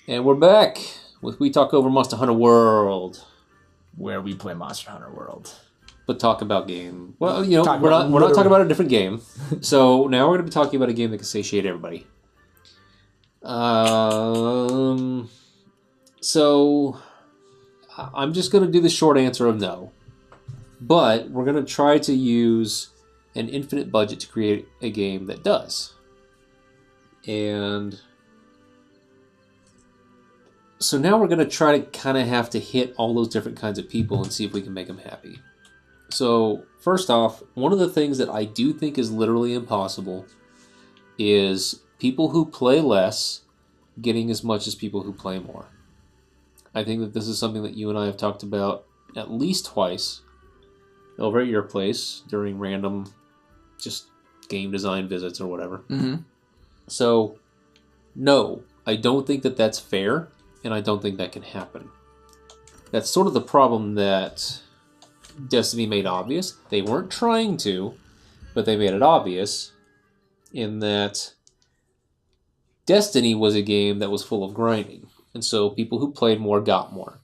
And we're back with We Talk Over Monster Hunter World, where we play Monster Hunter World, but talk about game. Well, you know, we're not talking about a different game. So now we're going to be talking about a game that can satiate everybody. So I'm just going to do the short answer of no, but we're going to try to use an infinite budget to create a game that does. And so now we're going to try to kind of have to hit all those different kinds of people and see if we can make them happy. So first off, one of the things that I do think is literally impossible is people who play less getting as much as people who play more. I think that this is something that you and I have talked about at least twice over at your place during random just game design visits or whatever. Mm-hmm. So, no, I don't think that that's fair. And I don't think that can happen. That's sort of the problem that Destiny made obvious. They weren't trying to, but they made it obvious in that Destiny was a game that was full of grinding. And so people who played more got more.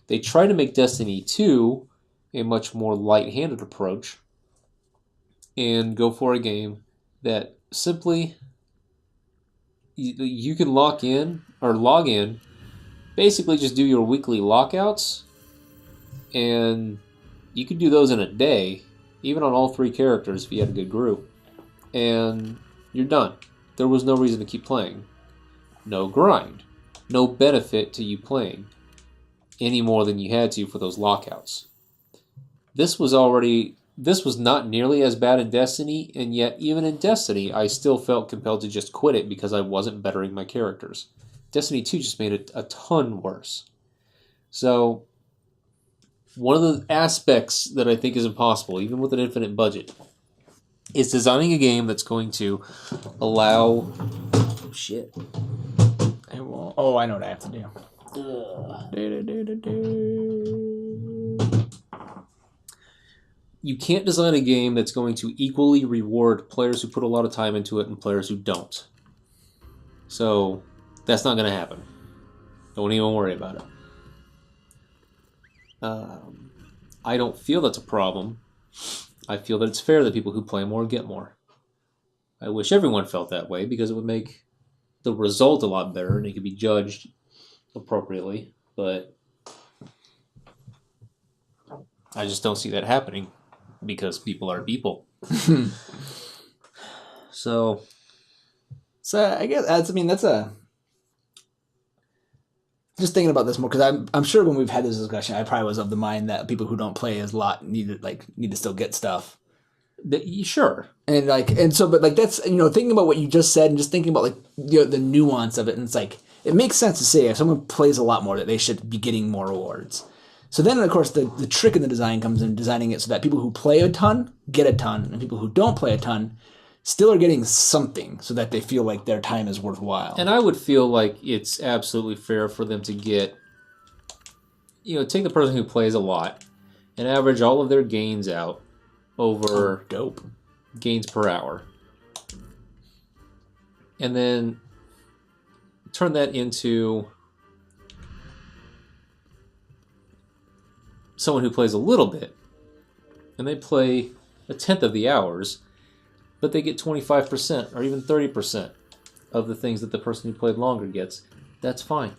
They tried to make Destiny 2 a much more light-handed approach and go for a game that simply you can log in, basically just do your weekly lockouts, and you could do those in a day, even on all 3 characters if you had a good group, and you're done. There was no reason to keep playing. No grind. No benefit to you playing any more than you had to for those lockouts. This was not nearly as bad in Destiny, and yet even in Destiny I still felt compelled to just quit it because I wasn't bettering my characters. Destiny 2 just made it a ton worse. So, one of the aspects that I think is impossible, even with an infinite budget, is designing a game that's going to allow... Oh, shit. I know what I have to do. You can't design a game that's going to equally reward players who put a lot of time into it and players who don't. So... that's not going to happen. Don't even worry about it. I don't feel that's a problem. I feel that it's fair that people who play more get more. I wish everyone felt that way because it would make the result a lot better and it could be judged appropriately. But I just don't see that happening because people are people. So I guess that's a... Just thinking about this more, because I'm sure when we've had this discussion, I probably was of the mind that people who don't play as a lot need to still get stuff. Sure. And that's, thinking about what you just said and just thinking about the nuance of it, and it's it makes sense to say if someone plays a lot more that they should be getting more rewards. So then, of course, the trick in the design comes in designing it so that people who play a ton get a ton, and people who don't play a ton still are getting something so that they feel like their time is worthwhile. And I would feel like it's absolutely fair for them to get, take the person who plays a lot and average all of their gains out over gains per hour. And then turn that into someone who plays a little bit and they play a tenth of the hours, but they get 25% or even 30% of the things that the person who played longer gets. That's fine.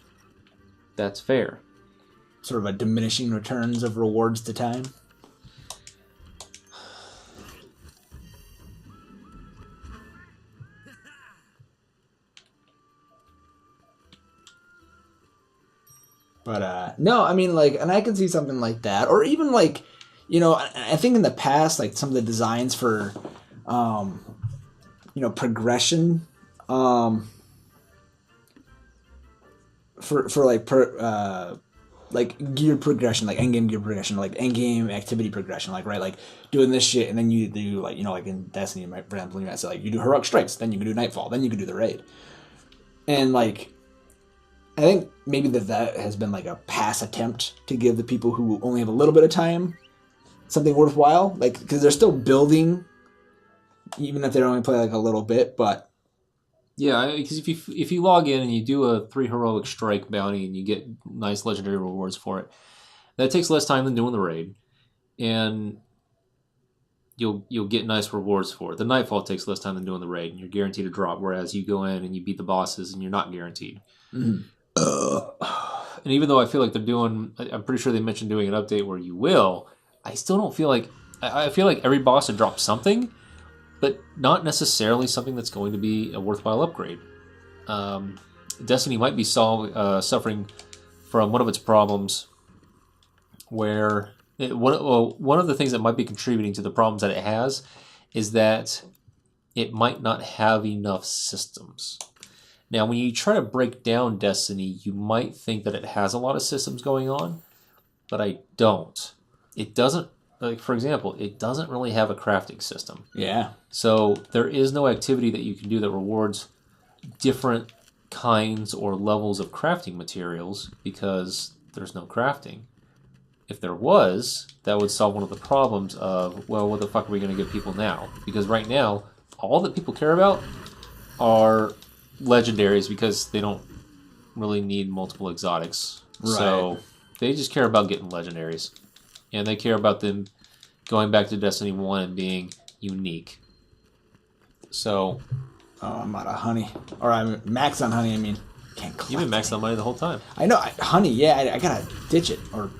That's fair. Sort of a diminishing returns of rewards to time. But, no, I mean, and I can see something like that. Or even, I think in the past, some of the designs for... progression, gear progression, endgame gear progression, endgame activity progression, doing this shit, and then you do, in Destiny, for example, you might say, you do heroic strikes, then you can do Nightfall, then you can do the raid. And, I think maybe that has been, a past attempt to give the people who only have a little bit of time something worthwhile, because they're still building, even if they only play a little bit, but Yeah, because if you log in and you do a 3 heroic strike bounty and you get nice legendary rewards for it, that takes less time than doing the raid, and you'll get nice rewards for it. The Nightfall takes less time than doing the raid, and you're guaranteed a drop, whereas you go in and you beat the bosses and you're not guaranteed. Mm. And even though I feel like they're doing, I'm pretty sure they mentioned doing an update where you will, I still don't feel like, I feel like every boss should drop something, but not necessarily something that's going to be a worthwhile upgrade. Destiny might be suffering from one of its problems where one of the things that might be contributing to the problems that it has is that it might not have enough systems. Now, when you try to break down Destiny, you might think that it has a lot of systems going on, but I don't. It doesn't, like, for example, it doesn't really have a crafting system. Yeah. So there is no activity that you can do that rewards different kinds or levels of crafting materials because there's no crafting. If there was, that would solve one of the problems of, well, what the fuck are we going to give people now? Because right now, all that people care about are legendaries because they don't really need multiple exotics. Right. So they just care about getting legendaries. And they care about them going back to Destiny 1 and being unique. So... Oh, I'm out of honey. Or I'm max on honey, I mean. Can't collect You've been maxed on money the whole time. I know. Honey, yeah, I gotta ditch it or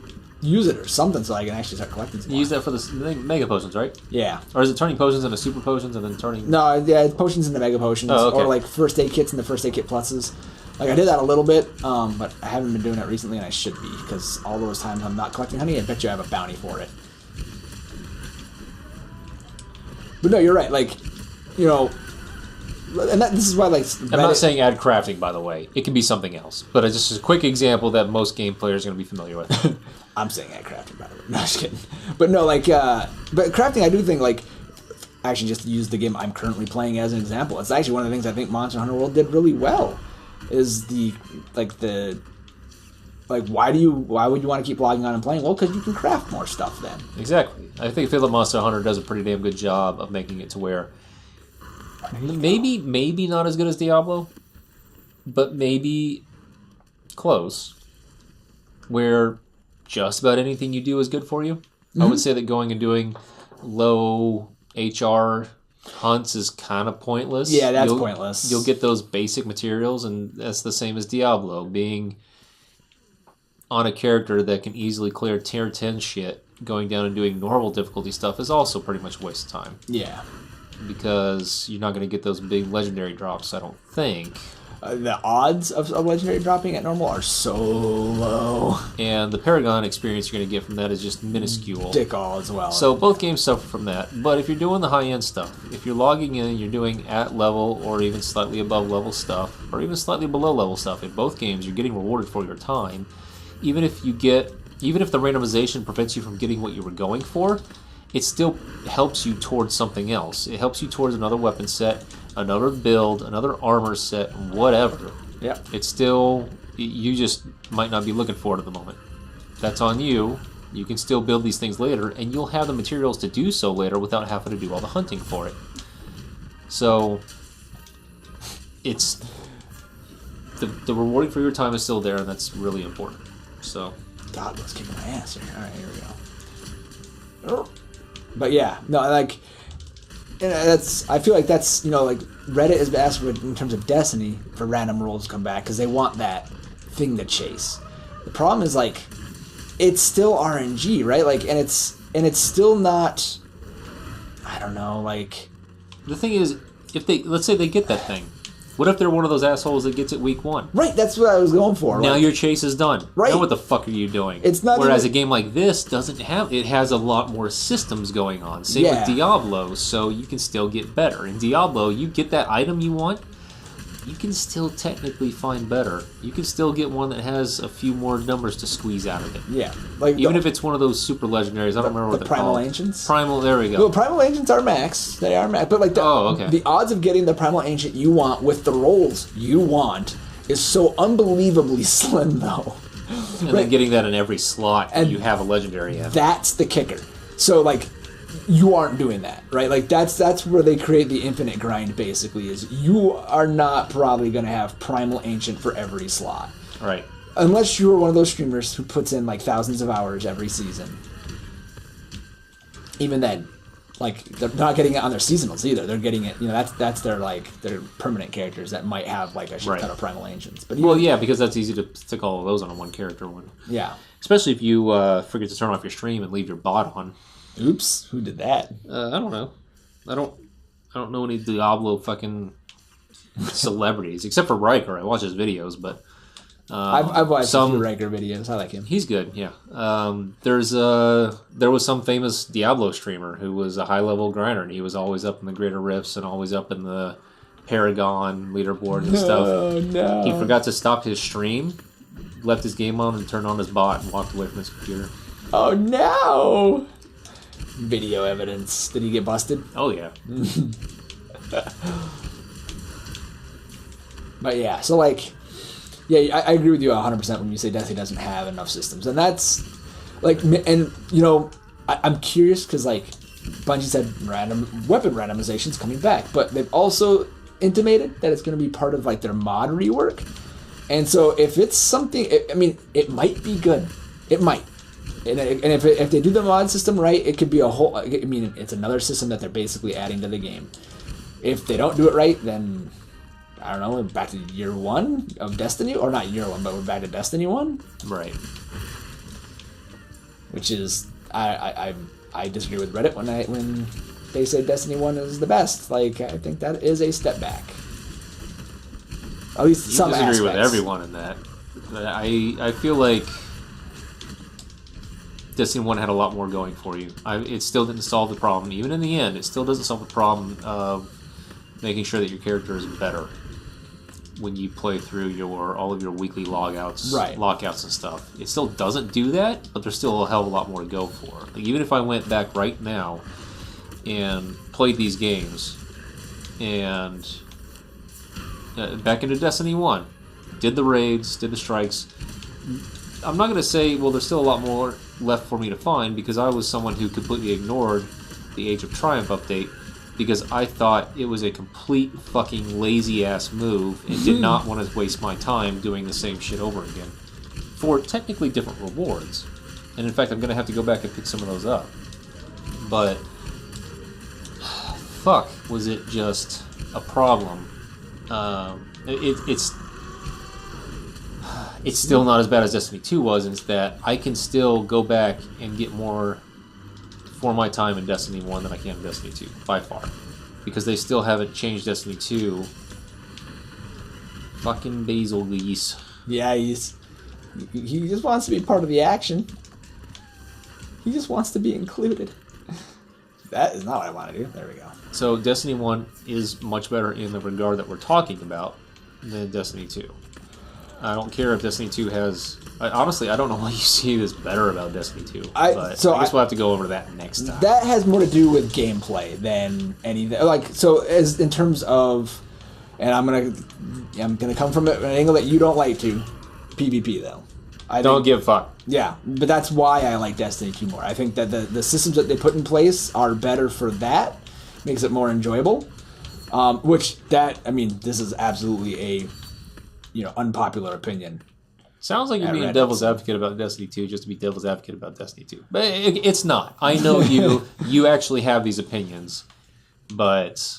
use it or something so I can actually start collecting some You use that for the mega potions, right? Yeah. Or is it turning potions into super potions and then turning... No, yeah, potions in the mega potions. Oh, okay. Or like first aid kits in the first aid kit pluses. Like I did that a little bit, but I haven't been doing it recently and I should be because all those times I'm not collecting honey, I bet you I have a bounty for it. But no, you're right. Like, you know, and this is why, like, I'm not saying add crafting, by the way. It can be something else. But it's just a quick example that most game players are going to be familiar with. I'm saying add crafting, by the way. No, just kidding. But no, like, but crafting, I do think, like, actually just to use the game I'm currently playing as an example, it's actually one of the things I think Monster Hunter World did really well. Is why would you want to keep logging on and playing? Well, because you can craft more stuff then. Exactly. I feel that Monster Hunter does a pretty damn good job of making it to where maybe not as good as Diablo, but maybe close, where just about anything you do is good for you. Mm-hmm. I would say that going and doing low HR hunts is kind of pointless. Yeah, that's pointless. You'll get those basic materials, and that's the same as Diablo. Being on a character that can easily clear tier 10 shit, going down and doing normal difficulty stuff is also pretty much a waste of time. Yeah. Because you're not going to get those big legendary drops, I don't think. The odds of legendary dropping at normal are so low. And the Paragon experience you're going to get from that is just minuscule. Dick all as well. So both games suffer from that. But if you're doing the high-end stuff, if you're logging in and you're doing at level or even slightly above level stuff, or even slightly below level stuff, in both games you're getting rewarded for your time. Even if the randomization prevents you from getting what you were going for, it still helps you towards something else. It helps you towards another weapon set, another build, another armor set, whatever. Yeah. It's still, you just might not be looking for it at the moment. That's on you. You can still build these things later, and you'll have the materials to do so later without having to do all the hunting for it. So, it's, the rewarding for your time is still there, and that's really important. So, God, let's kick my ass here. All right, here we go. But yeah, no, like, I feel like that's, you know, like, Reddit is asked for in terms of Destiny for random rules to come back because they want that thing to chase. The problem is, like, it's still RNG, right? Like, and it's still not, I don't know, like. The thing is, let's say they get that thing. What if they're one of those assholes that gets it week 1? Right, that's what I was going for. Now your chase is done. Right. Now what the fuck are you doing? It's not. Whereas a game like this has a lot more systems going on. Same with Diablo, so you can still get better. In Diablo, you get that item you want, you can still technically find better. You can still get one that has a few more numbers to squeeze out of it. Yeah. Like even if it's one of those super legendaries, I don't remember what they're Primal called. Ancients? Primal, there we go. Well, Primal Ancients are max. They are max. But like the odds of getting the Primal Ancient you want with the rolls you want is so unbelievably slim, though. And then getting that in every slot and you have a legendary in. That's the kicker. So, like, you aren't doing that, right? Like that's where they create the infinite grind. Basically, is you are not probably going to have Primal Ancient for every slot, right? Unless you are one of those streamers who puts in like thousands of hours every season. Even then, like they're not getting it on their seasonals either. They're getting it, that's their their permanent characters that might have like a shit ton of Primal Ancients. But yeah, because that's easy to stick all of those on a one character one. Yeah, especially if you forget to turn off your stream and leave your bot on. Oops, who did that? I don't know. I don't know any Diablo fucking celebrities except for Riker. I watch his videos, but I've watched some Riker videos. I like him. He's good. Yeah. There was some famous Diablo streamer who was a high level grinder, and he was always up in the Greater Rifts and always up in the Paragon leaderboard and stuff. Oh no! He forgot to stop his stream, left his game on, and turned on his bot and walked away from his computer. Oh no! Video evidence. Did he get busted? Oh, yeah. But yeah, so like, yeah, I agree with you 100% when you say Destiny doesn't have enough systems. And that's, like, and, I'm curious because, like, Bungie said random weapon randomization's coming back, but they've also intimated that it's going to be part of, like, their mod rework. And so if it's something, it might be good. It might. And if they do the mod system right, it could be a whole... it's another system that they're basically adding to the game. If they don't do it right, then, I don't know, we're back to year one of Destiny. Or not year one, but we're back to Destiny 1. Right. Which is... I disagree with Reddit when they say Destiny 1 is the best. Like, I think that is a step back. At least you some aspects. You disagree with everyone in that. I feel like Destiny 1 had a lot more going for you. It still didn't solve the problem. Even in the end, it still doesn't solve the problem of making sure that your character is better when you play through all of your weekly lockouts and stuff. It still doesn't do that, but there's still a hell of a lot more to go for. Like, even if I went back right now and played these games and back into Destiny 1, did the raids, did the strikes, I'm not going to say, well, there's still a lot more left for me to find, because I was someone who completely ignored the Age of Triumph update because I thought it was a complete fucking lazy-ass move and did not want to waste my time doing the same shit over again for technically different rewards. And in fact, I'm going to have to go back and pick some of those up. But fuck, was it just a problem. It's still not as bad as Destiny 2 was, and it's that I can still go back and get more for my time in Destiny 1 than I can in Destiny 2, by far. Because they still haven't changed Destiny 2. Fucking Basil Geese. Yeah, he just wants to be part of the action. He just wants to be included. That is not what I want to do. There we go. So Destiny 1 is much better in the regard that we're talking about than Destiny 2. I don't care if Destiny 2 has... honestly, I don't know why you see this better about Destiny 2. I guess we'll have to go over that next time. That has more to do with gameplay than anything. Like, so as in terms of... And I'm gonna come from an angle that you don't like to. PvP, though. I don't give a fuck. Yeah, but that's why I like Destiny 2 more. I think that the systems that they put in place are better for that. Makes it more enjoyable. This is absolutely a... unpopular opinion. Sounds like you're being devil's advocate about Destiny 2 just to be devil's advocate about Destiny 2. But it's not. I know you actually have these opinions, but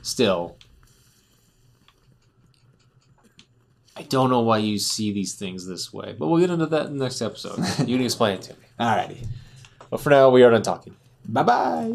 still, I don't know why you see these things this way. But we'll get into that in the next episode. You can explain it to me. Alrighty. But for now, we are done talking. Bye-bye.